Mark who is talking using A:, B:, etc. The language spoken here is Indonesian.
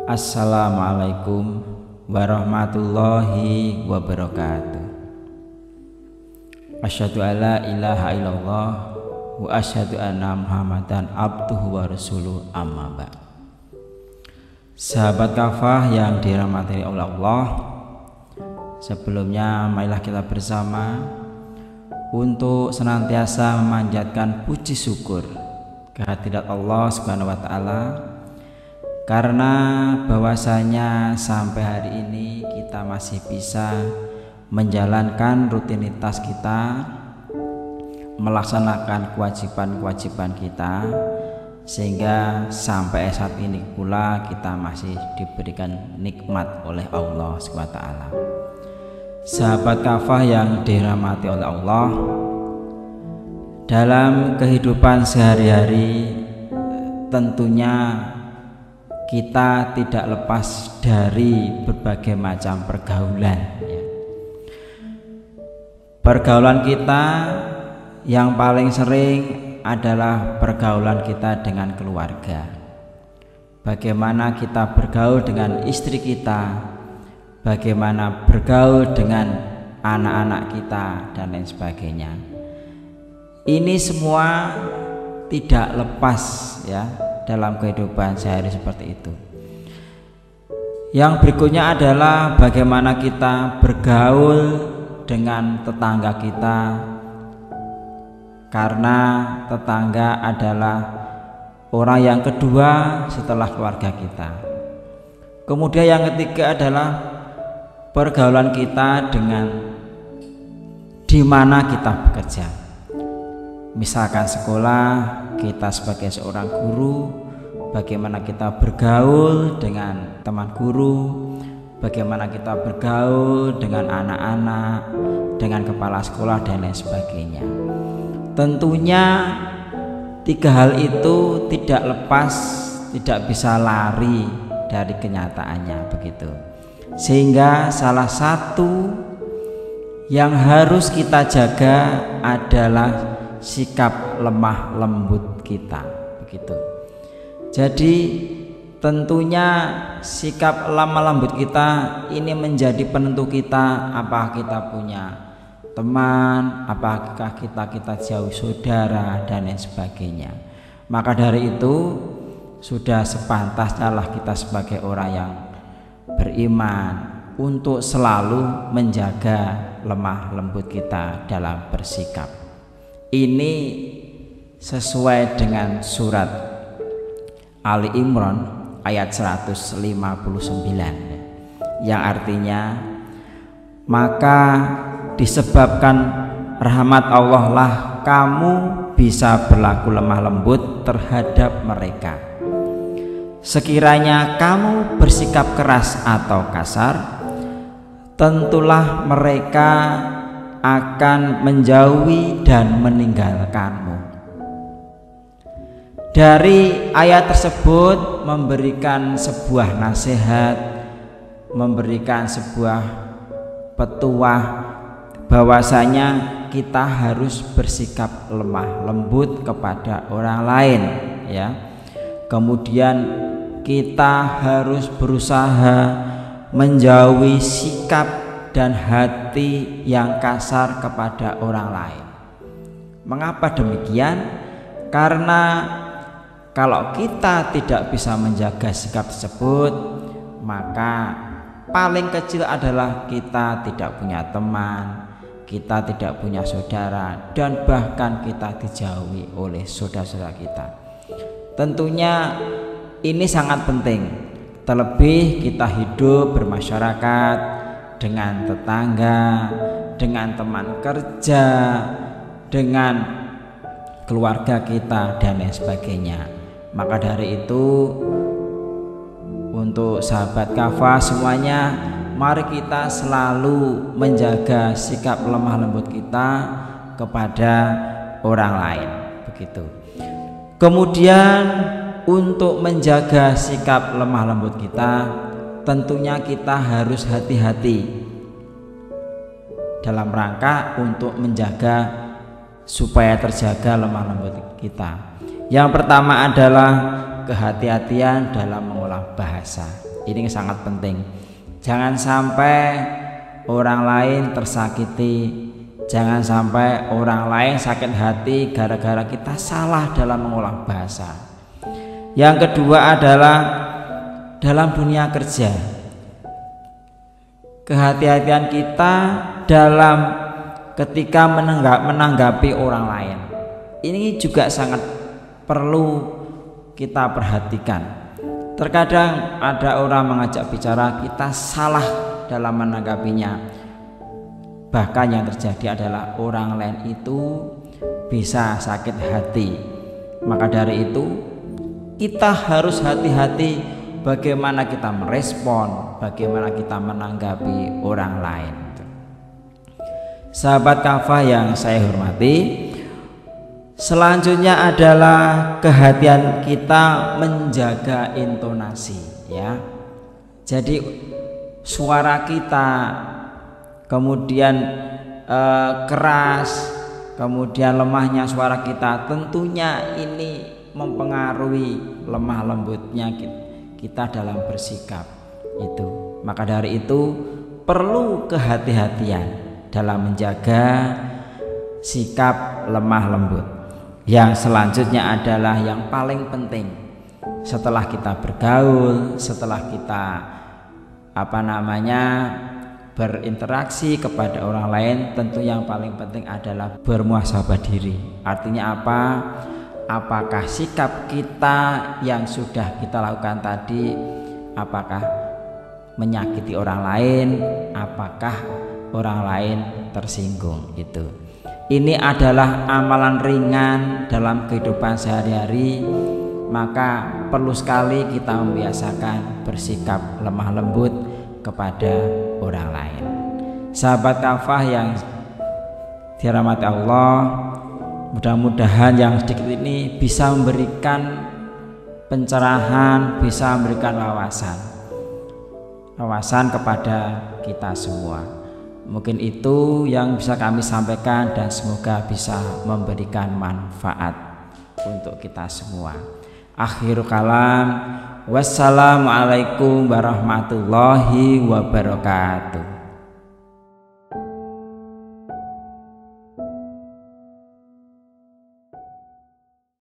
A: Assalamualaikum warahmatullahi wabarakatuh. Asyhadu alla ilaha illallah wa asyhadu anna Muhammadan abduhu wa rasuluh, amma ba'd. Sahabat kafah yang dirahmati oleh Allah, sebelumnya marilah kita bersama untuk senantiasa memanjatkan puji syukur kehadirat Allah Subhanahu wa taala, karena bahwasanya sampai hari ini kita masih bisa menjalankan rutinitas kita, melaksanakan kewajiban-kewajiban kita, sehingga sampai saat ini pula kita masih diberikan nikmat oleh Allah Subhanahu wa taala. Sahabat kafah yang dirahmati oleh Allah, dalam kehidupan sehari-hari tentunya kita tidak lepas dari berbagai macam pergaulan, ya. Pergaulan kita yang paling sering adalah pergaulan kita dengan keluarga. Bagaimana kita bergaul dengan istri kita, bagaimana bergaul dengan anak-anak kita, dan lain sebagainya. Ini semua tidak lepas, ya, dalam kehidupan sehari seperti itu. Yang berikutnya adalah bagaimana kita bergaul dengan tetangga kita, karena tetangga adalah orang yang kedua setelah keluarga kita. Kemudian yang ketiga adalah pergaulan kita dengan di mana kita bekerja. Misalkan sekolah, kita sebagai seorang guru, bagaimana kita bergaul dengan teman guru, bagaimana kita bergaul dengan anak-anak, dengan kepala sekolah, dan lain sebagainya. Tentunya tiga hal itu tidak lepas, tidak bisa lari dari kenyataannya, begitu. Sehingga salah satu yang harus kita jaga adalah sikap lemah lembut kita, begitu. Jadi tentunya sikap lemah lembut kita ini menjadi penentu kita, apakah kita punya teman, apakah kita jauh saudara, dan lain sebagainya. Maka dari itu sudah sepantasnya lah kita sebagai orang yang beriman untuk selalu menjaga lemah lembut kita dalam bersikap. Ini sesuai dengan surat Ali Imran ayat 159 yang artinya, maka disebabkan rahmat Allah lah kamu bisa berlaku lemah lembut terhadap mereka. Sekiranya kamu bersikap keras atau kasar, tentulah mereka akan menjauhi dan meninggalkanmu. Dari ayat tersebut memberikan sebuah nasihat, memberikan sebuah petuah bahwasanya kita harus bersikap lemah lembut kepada orang lain, ya. Kemudian kita harus berusaha menjauhi sikap dan hati yang kasar kepada orang lain. Mengapa demikian? Karena kalau kita tidak bisa menjaga sikap tersebut, maka paling kecil adalah kita tidak punya teman, kita tidak punya saudara, dan bahkan kita dijauhi oleh saudara-saudara kita. Tentunya ini sangat penting, terlebih kita hidup bermasyarakat dengan tetangga, dengan teman kerja, dengan keluarga kita, dan lain sebagainya. Maka dari itu, untuk sahabat kafah semuanya, mari kita selalu menjaga sikap lemah lembut kita kepada orang lain, begitu. Kemudian untuk menjaga sikap lemah lembut kita, tentunya kita harus hati-hati dalam rangka untuk menjaga supaya terjaga lemah lembut kita. Yang pertama adalah kehati-hatian dalam mengolah bahasa. Ini sangat penting. Jangan sampai orang lain tersakiti, jangan sampai orang lain sakit hati gara-gara kita salah dalam mengolah bahasa. Yang kedua adalah dalam dunia kerja, kehati-hatian kita dalam ketika menanggapi orang lain. Ini juga sangat perlu kita perhatikan. Terkadang ada orang mengajak bicara, kita salah dalam menanggapinya. Bahkan yang terjadi adalah orang lain itu bisa sakit hati. Maka dari itu kita harus hati-hati bagaimana kita merespon, bagaimana kita menanggapi orang lain. Sahabat kafah yang saya hormati, selanjutnya adalah kehadiran kita menjaga intonasi, ya. Jadi suara kita kemudian keras, kemudian lemahnya suara kita, tentunya ini mempengaruhi lemah lembutnya kita dalam bersikap itu. Maka dari itu perlu kehati-hatian dalam menjaga sikap lemah lembut. Yang selanjutnya adalah yang paling penting, setelah kita bergaul, setelah kita berinteraksi kepada orang lain, tentu yang paling penting adalah bermuhasabah diri. Artinya apa? Apakah sikap kita yang sudah kita lakukan tadi, apakah menyakiti orang lain, apakah orang lain tersinggung? Itu. Ini adalah amalan ringan dalam kehidupan sehari-hari, maka perlu sekali kita membiasakan bersikap lemah lembut kepada orang lain. Sahabat kafah yang dirahmati Allah, mudah-mudahan yang sedikit ini bisa memberikan pencerahan, bisa memberikan wawasan kepada kita semua. Mungkin itu yang bisa kami sampaikan dan semoga bisa memberikan manfaat untuk kita semua. Akhir kalam, wassalamualaikum warahmatullahi wabarakatuh.